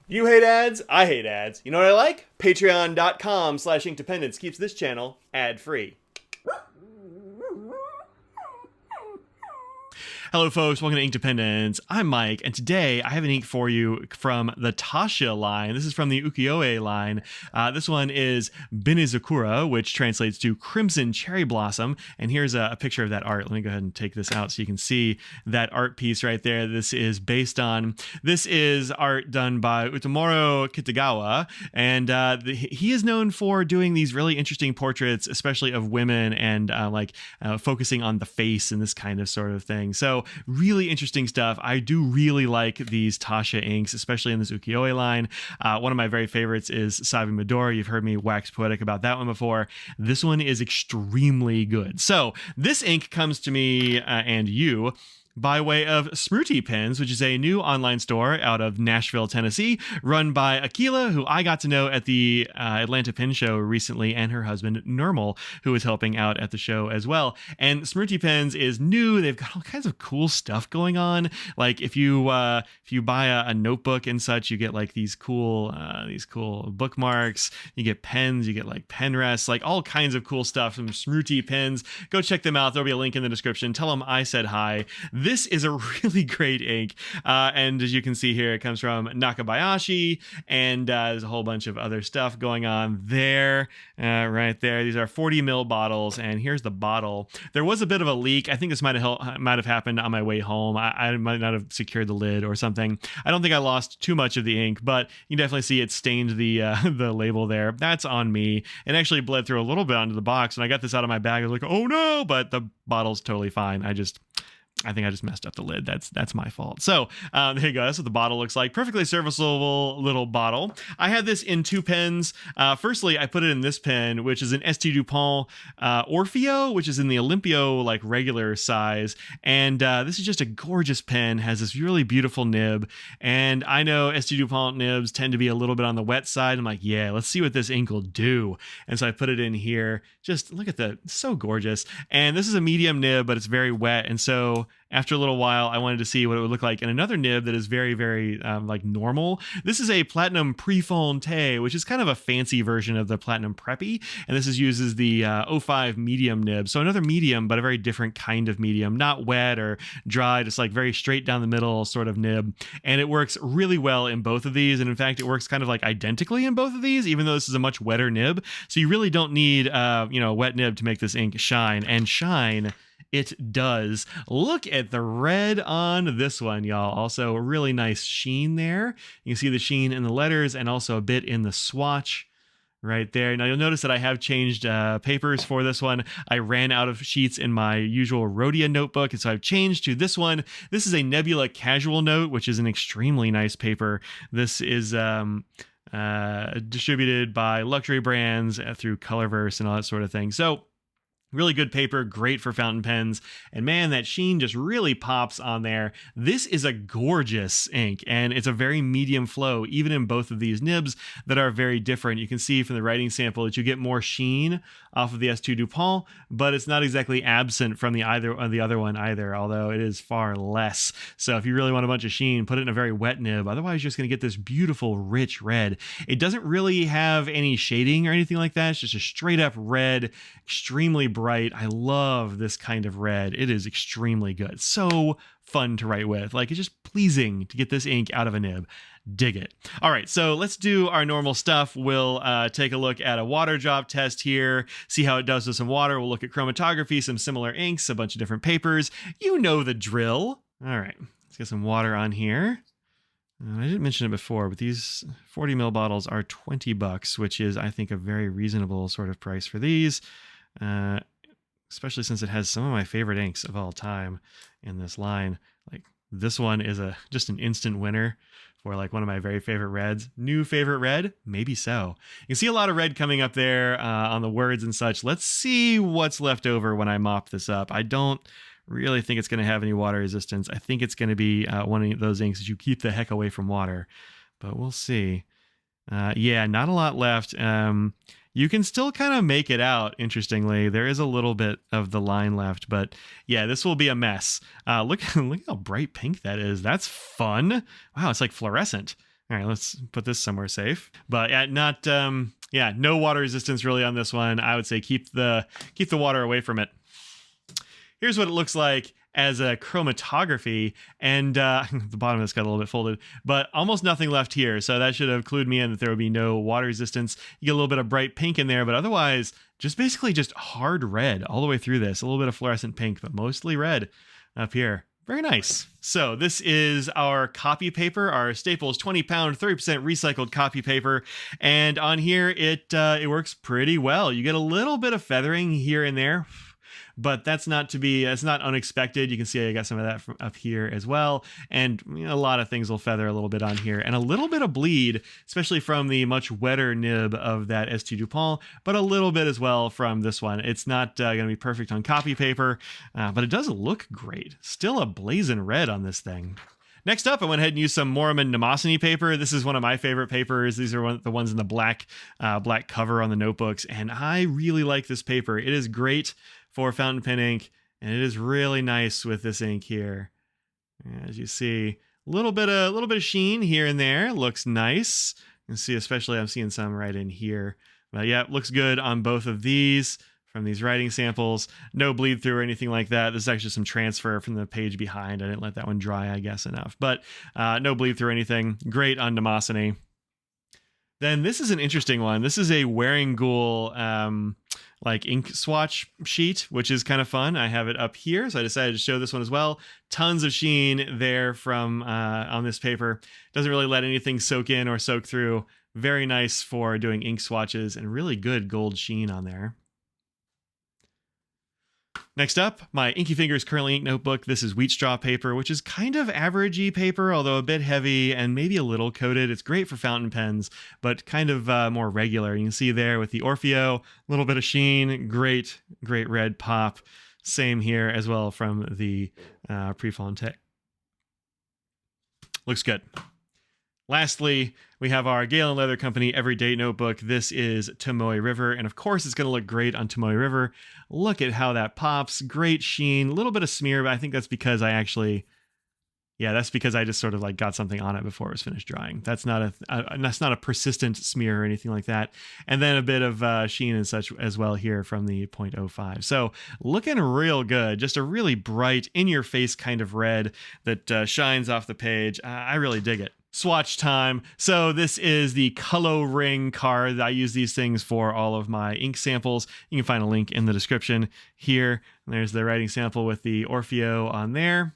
You hate ads? I hate ads. You know what I like? Patreon.com/inkdependence keeps this channel ad-free. Hello, folks. Welcome to Ink Dependence. I'm Mike, and today I have an ink for you from the Taccia line. This is from the Ukiyo-e line. This one is Benizakura, which translates to Crimson Cherry Blossom. And here's a picture of that art. Let me go ahead and take this out so you can see that art piece right there. This is art done by Utamaro-Benizakura, and he is known for doing these really interesting portraits, especially of women, and focusing on the face and this kind of sort of thing. So really interesting stuff. I do really like these Taccia inks, especially in this Ukiyo-e line. One of my very favorites is Savi Medora. You've heard me wax poetic about that one before. This one is extremely good. So this ink comes to me and you by way of Smruti Pens, which is a new online store out of Nashville, Tennessee, run by Akila, who I got to know at the Atlanta Pen Show recently, and her husband, Nirmal, who was helping out at the show as well. And Smruti Pens is new. They've got all kinds of cool stuff going on. Like if you buy a notebook and such, you get like these cool bookmarks. You get pens. You get like pen rests, like all kinds of cool stuff from Smruti Pens. Go check them out. There'll be a link in the description. Tell them I said hi. This is a really great ink, and as you can see here, it comes from Nakabayashi, and there's a whole bunch of other stuff going on there, right there. These are 40 ml bottles, and here's the bottle. There was a bit of a leak. I think this might have happened on my way home. I might not have secured the lid or something. I don't think I lost too much of the ink, but you can definitely see it stained the label there. That's on me. It actually bled through a little bit onto the box. When I got this out of my bag, I was like, oh no, but the bottle's totally fine. I think I just messed up the lid. That's my fault. So there you go. That's what the bottle looks like. Perfectly serviceable little bottle. I had this in two pens. Firstly, I put it in this pen, which is an St. Dupont Orfeo, which is in the Olympio like regular size. And this is just a gorgeous pen. Has this really beautiful nib. And I know St. Dupont nibs tend to be a little bit on the wet side. I'm like, yeah, let's see what this ink will do. And so I put it in here. Just look at so gorgeous. And this is a medium nib, but it's very wet. And so after a little while, I wanted to see what it would look like in another nib that is very, very like normal. This is a Platinum Prefonte, which is kind of a fancy version of the Platinum Preppy. And this uses the 05 medium nib. So another medium, but a very different kind of medium, not wet or dry, just like very straight down the middle sort of nib. And it works really well in both of these. And in fact, it works kind of like identically in both of these, even though this is a much wetter nib. So you really don't need a wet nib to make this ink shine. And shine it does. Look at the red on this one, y'all. Also a really nice sheen there. You can see the sheen in the letters and also a bit in the swatch right there. Now you'll notice that I have changed papers for this one. I ran out of sheets in my usual Rhodia notebook, and so I've changed to this one. This is a Nebula Casual Note, which is an extremely nice paper. This is distributed by luxury brands through Colorverse and all that sort of thing. So really good paper, great for fountain pens, and man, that sheen just really pops on there. This is a gorgeous ink, and it's a very medium flow, even in both of these nibs that are very different. You can see from the writing sample that you get more sheen off of the S2 Dupont, but it's not exactly absent from the other one either, although it is far less. So if you really want a bunch of sheen, put it in a very wet nib. Otherwise, you're just going to get this beautiful, rich red. It doesn't really have any shading or anything like that. It's just a straight up red, extremely bright. I love this kind of red. It is extremely good. So fun to write with. Like, it's just pleasing to get this ink out of a nib. Dig it. All right, so let's do our normal stuff. We'll take a look at a water drop test here, see how it does with some water. We'll look at chromatography, some similar inks, a bunch of different papers. You know the drill. All right, let's get some water on here. I didn't mention it before, but these 40 ml bottles are $20, which is, I think, a very reasonable sort of price for these. Especially since it has some of my favorite inks of all time in this line. Like this one is just an instant winner for like one of my very favorite reds. New favorite red? Maybe so. You can see a lot of red coming up there on the words and such. Let's see what's left over when I mop this up. I don't really think it's going to have any water resistance. I think it's going to be one of those inks that you keep the heck away from water, but we'll see. Yeah, not a lot left. You can still kind of make it out, interestingly. There is a little bit of the line left, but yeah, this will be a mess. Look how bright pink that is. That's fun. Wow, it's like fluorescent. All right, let's put this somewhere safe. But no water resistance really on this one. I would say keep the water away from it. Here's what it looks like as a chromatography, and the bottom of this got a little bit folded, but almost nothing left here. So that should have clued me in that there would be no water resistance. You get a little bit of bright pink in there, but otherwise basically just hard red all the way through this. A little bit of fluorescent pink, but mostly red up here. Very nice. So this is our copy paper, our Staples 20-pound, 30% recycled copy paper. And on here, it works pretty well. You get a little bit of feathering here and there, but it's not unexpected. You can see I got some of that from up here as well. And a lot of things will feather a little bit on here, and a little bit of bleed, especially from the much wetter nib of that St. Dupont, but a little bit as well from this one. It's not going to be perfect on copy paper, but it does look great. Still a blazing red on this thing. Next up, I went ahead and used some Moroman Mnemosyne paper. This is one of my favorite papers. These are the ones in the black cover on the notebooks, and I really like this paper. It is great for fountain pen ink, and it is really nice with this ink here. As you see, a little bit of sheen here and there. Looks nice. You can see, especially I'm seeing some right in here. But yeah, it looks good on both of these from these writing samples. No bleed through or anything like that. This is actually some transfer from the page behind. I didn't let that one dry, I guess, enough. But no bleed through or anything. Great on Mnemosyne. Then this is an interesting one. This is a Waring-Gul ink swatch sheet, which is kind of fun. I have it up here, so I decided to show this one as well. Tons of sheen there from on this paper. Doesn't really let anything soak in or soak through. Very nice for doing ink swatches, and really good gold sheen on there. Next up, my Inky Fingers Curly Ink notebook. This is wheat straw paper, which is kind of averagey paper, although a bit heavy and maybe a little coated. It's great for fountain pens, but kind of more regular. You can see there with the Orfeo, a little bit of sheen, great red pop. Same here as well from the Prefontaine. Looks good. Lastly, we have our Galen Leather Company Everyday Notebook. This is Tomoe River, and of course it's going to look great on Tomoe River. Look at how that pops. Great sheen, a little bit of smear, but I think that's because I just sort of got something on it before it was finished drying. That's not a persistent smear or anything like that. And then a bit of sheen and such as well here from the 0.05. So looking real good. Just a really bright, in-your-face kind of red that shines off the page. I really dig it. Swatch time. So this is the Color Ring card. I use these things for all of my ink samples. You can find a link in the description here. And there's the writing sample with the Orfeo on there.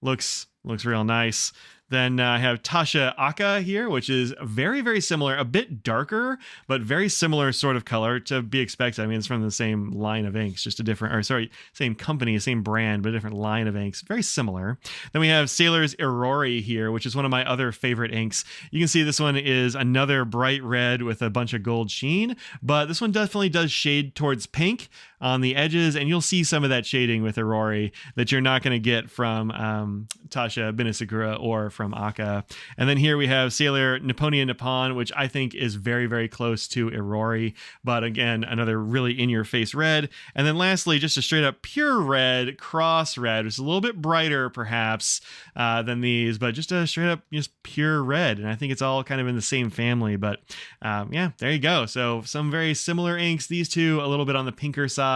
Looks real nice. Then I have Taccia Ukiyo-e here, which is very, very similar, a bit darker, but very similar sort of color to be expected. I mean, it's from the same line of inks, just a different, same company, same brand, but a different line of inks. Very similar. Then we have Sailor's Irori here, which is one of my other favorite inks. You can see this one is another bright red with a bunch of gold sheen, but this one definitely does shade towards pink on the edges, and you'll see some of that shading with Irori that you're not going to get from Taccia-Benizakura or from Aka. And then here we have Sailor Nipponia Nippon, which I think is very, very close to Irori, but again, another really in-your-face red. And then lastly, just a straight up pure red, cross red, which is a little bit brighter perhaps than these, but just a straight up just pure red. And I think it's all kind of in the same family, but yeah, there you go. So some very similar inks. These two a little bit on the pinker side,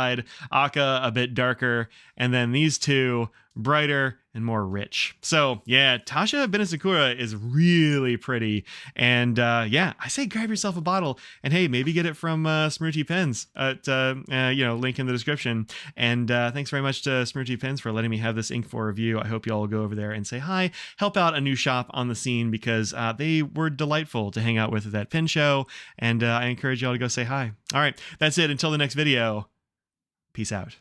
Aka a bit darker, and then these two brighter and more rich. So yeah, Taccia-Benizakura is really pretty, and yeah, I say grab yourself a bottle, and hey, maybe get it from Smruti Pens at link in the description. And thanks very much to Smruti Pens for letting me have this ink for review. I hope you all go over there and say hi, help out a new shop on the scene, because they were delightful to hang out with at that pen show, and I encourage y'all to go say hi. All right, that's it. Until the next video, peace out.